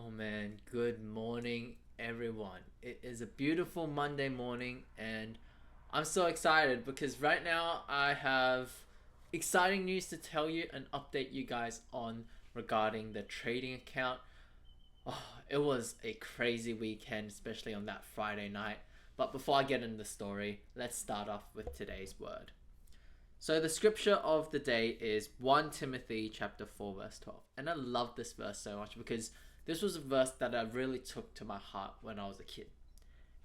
Oh man, good morning, everyone. It is a beautiful Monday morning, and I'm so excited because right now I have exciting news to tell you and update you guys on regarding the trading account. Oh, it was a crazy weekend, especially on that Friday night. But before I get into the story, let's start off with today's word. So the scripture of the day is 1 Timothy chapter 4 verse 12. And I love this verse so much because this was a verse that I really took to my heart when I was a kid.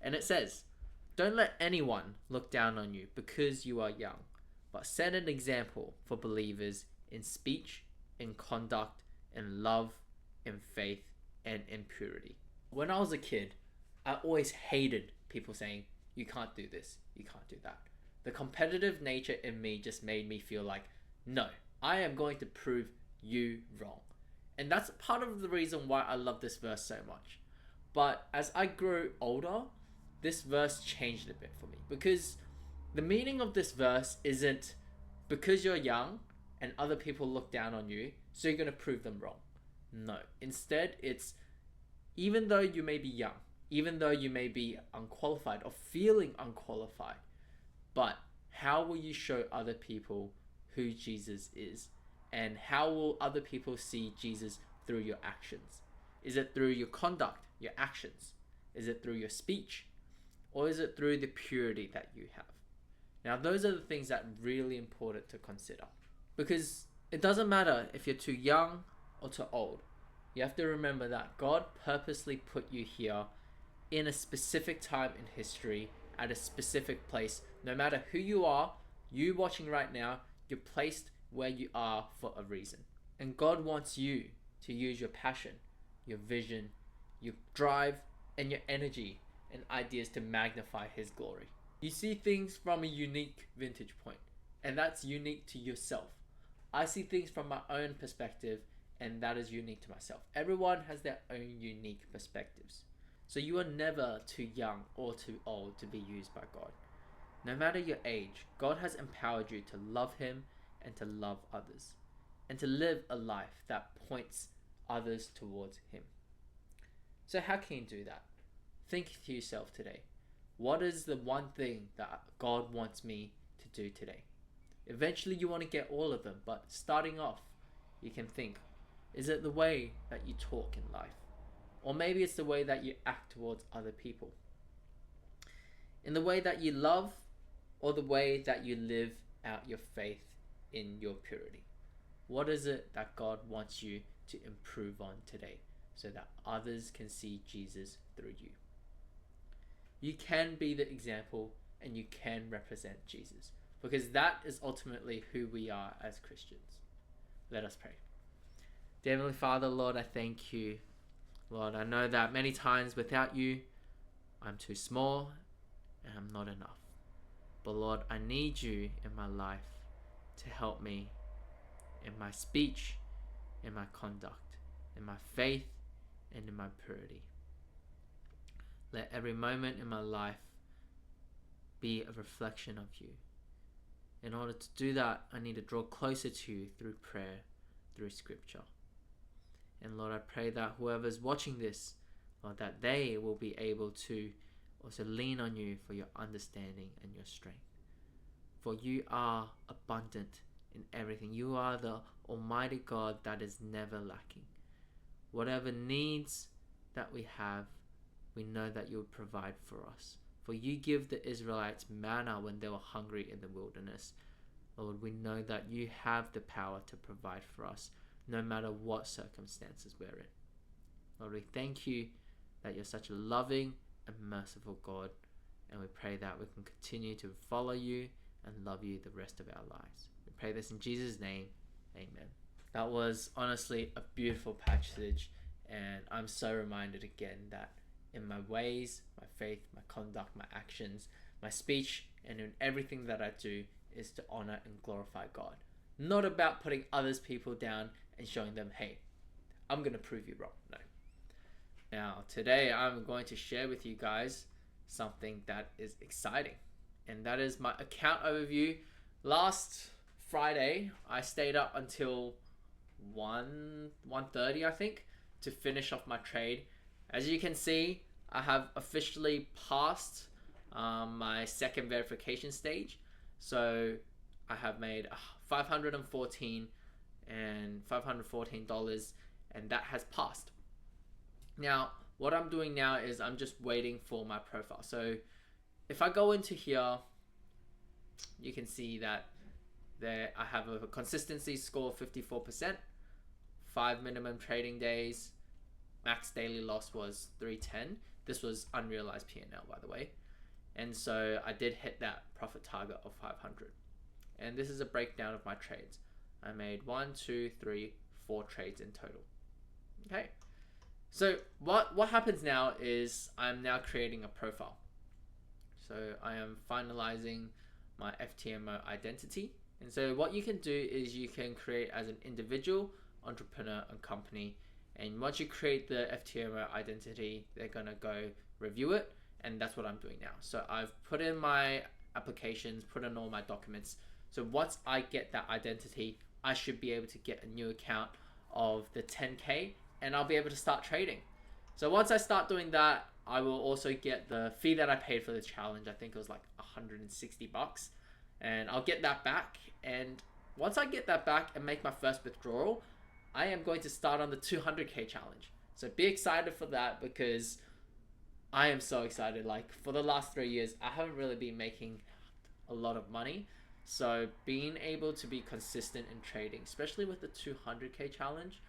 And it says, "Don't let anyone look down on you because you are young, but set an example for believers in speech, in conduct, in love, in faith, and in purity." When I was a kid, I always hated people saying, "You can't do this, you can't do that." The competitive nature in me just made me feel like, no, I am going to prove you wrong. And that's part of the reason why I love this verse so much. But as I grew older, this verse changed a bit for me because the meaning of this verse isn't because you're young and other people look down on you, so you're going to prove them wrong. No. Instead, it's even though you may be young, even though you may be unqualified or feeling unqualified, but how will you show other people who Jesus is? And how will other people see Jesus through your actions? Is it through your conduct, your actions? Is it through your speech? Or is it through the purity that you have? Now, those are the things that are really important to consider. Because it doesn't matter if you're too young or too old. You have to remember that God purposely put you here in a specific time in history at a specific place. No matter who you are, you watching right now, you're placed where you are for a reason. And God wants you to use your passion, your vision, your drive, and your energy and ideas to magnify His glory. You see things from a unique vantage point, and that's unique to yourself. I see things from my own perspective, and that is unique to myself. Everyone has their own unique perspectives. So you are never too young or too old to be used by God. No matter your age, God has empowered you to love Him and to love others, and to live a life that points others towards Him. So how can you do that? Think to yourself today. What is the one thing that God wants me to do today? Eventually you want to get all of them, but starting off, you can think, is it the way that you talk in life? Or maybe it's the way that you act towards other people. In the way that you love, or the way that you live out your faith in your purity. What is it that God wants you to improve on today so that others can see Jesus through you? You can be the example and you can represent Jesus, because that is ultimately who we are as Christians. Let us pray. Dear Heavenly Father, Lord, I thank you. Lord, I know that many times without you, I'm too small and I'm not enough. But Lord, I need you in my life to help me in my speech, in my conduct, in my faith, and in my purity. Let every moment in my life be a reflection of you. In order to do that, I need to draw closer to you through prayer, through scripture. And Lord, I pray that whoever's watching this, Lord, that they will be able to also lean on you for your understanding and your strength. For you are abundant in everything. You are the Almighty God that is never lacking. Whatever needs that we have, we know that you will provide for us. For you give the Israelites manna when they were hungry in the wilderness. Lord, we know that you have the power to provide for us, no matter what circumstances we're in. Lord, we thank you that you're such a loving and merciful God, and we pray that we can continue to follow you and love you the rest of our lives. We pray this in Jesus' name. Amen. That was honestly a beautiful passage, and I'm so reminded again that in my ways, my faith, my conduct, my actions, my speech, and in everything that I do is to honor and glorify God. Not about putting others people down and showing them, hey, I'm going to prove you wrong. No. Now, today I'm going to share with you guys something that is exciting. And that is my account overview. Last Friday, I stayed up until 1:30, I think, to finish off my trade. As you can see, I have officially passed my second verification stage. So I have made $514 and that has passed. Now, what I'm doing now is I'm just waiting for my profile. So if I go into here, you can see that there I have a consistency score of 54%, 5 minimum trading days, max daily loss was 310. This was unrealized P&L, by the way. And so I did hit that profit target of 500. And this is a breakdown of my trades. I made 4 trades in total. Okay. So what happens now is I'm now creating a profile. So I am finalizing my FTMO identity. And so what you can do is you can create as an individual, entrepreneur, and company. And once you create the FTMO identity, they're gonna go review it. And that's what I'm doing now. So I've put in my applications, put in all my documents. So once I get that identity, I should be able to get a new account of the 10K and I'll be able to start trading. So once I start doing that, I will also get the fee that I paid for the challenge. I think it was like $160, and I'll get that back. And once I get that back and make my first withdrawal, I am going to start on the 200K challenge. So be excited for that, because I am so excited. Like, for the last 3 years, I haven't really been making a lot of money. So being able to be consistent in trading, especially with the 200K challenge,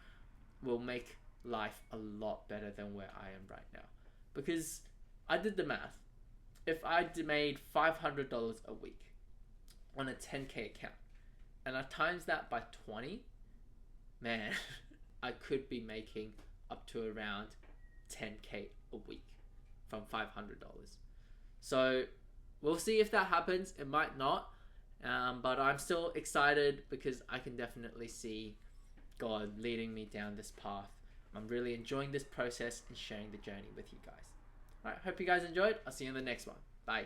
will make life a lot better than where I am right now. Because I did the math. If I made $500 a week on a 10K account and I times that by 20, man, I could be making up to around 10K a week from $500. So we'll see if that happens. It might not, but I'm still excited because I can definitely see God leading me down this path. I'm really enjoying this process and sharing the journey with you guys. Alright, hope you guys enjoyed. I'll see you in the next one. Bye.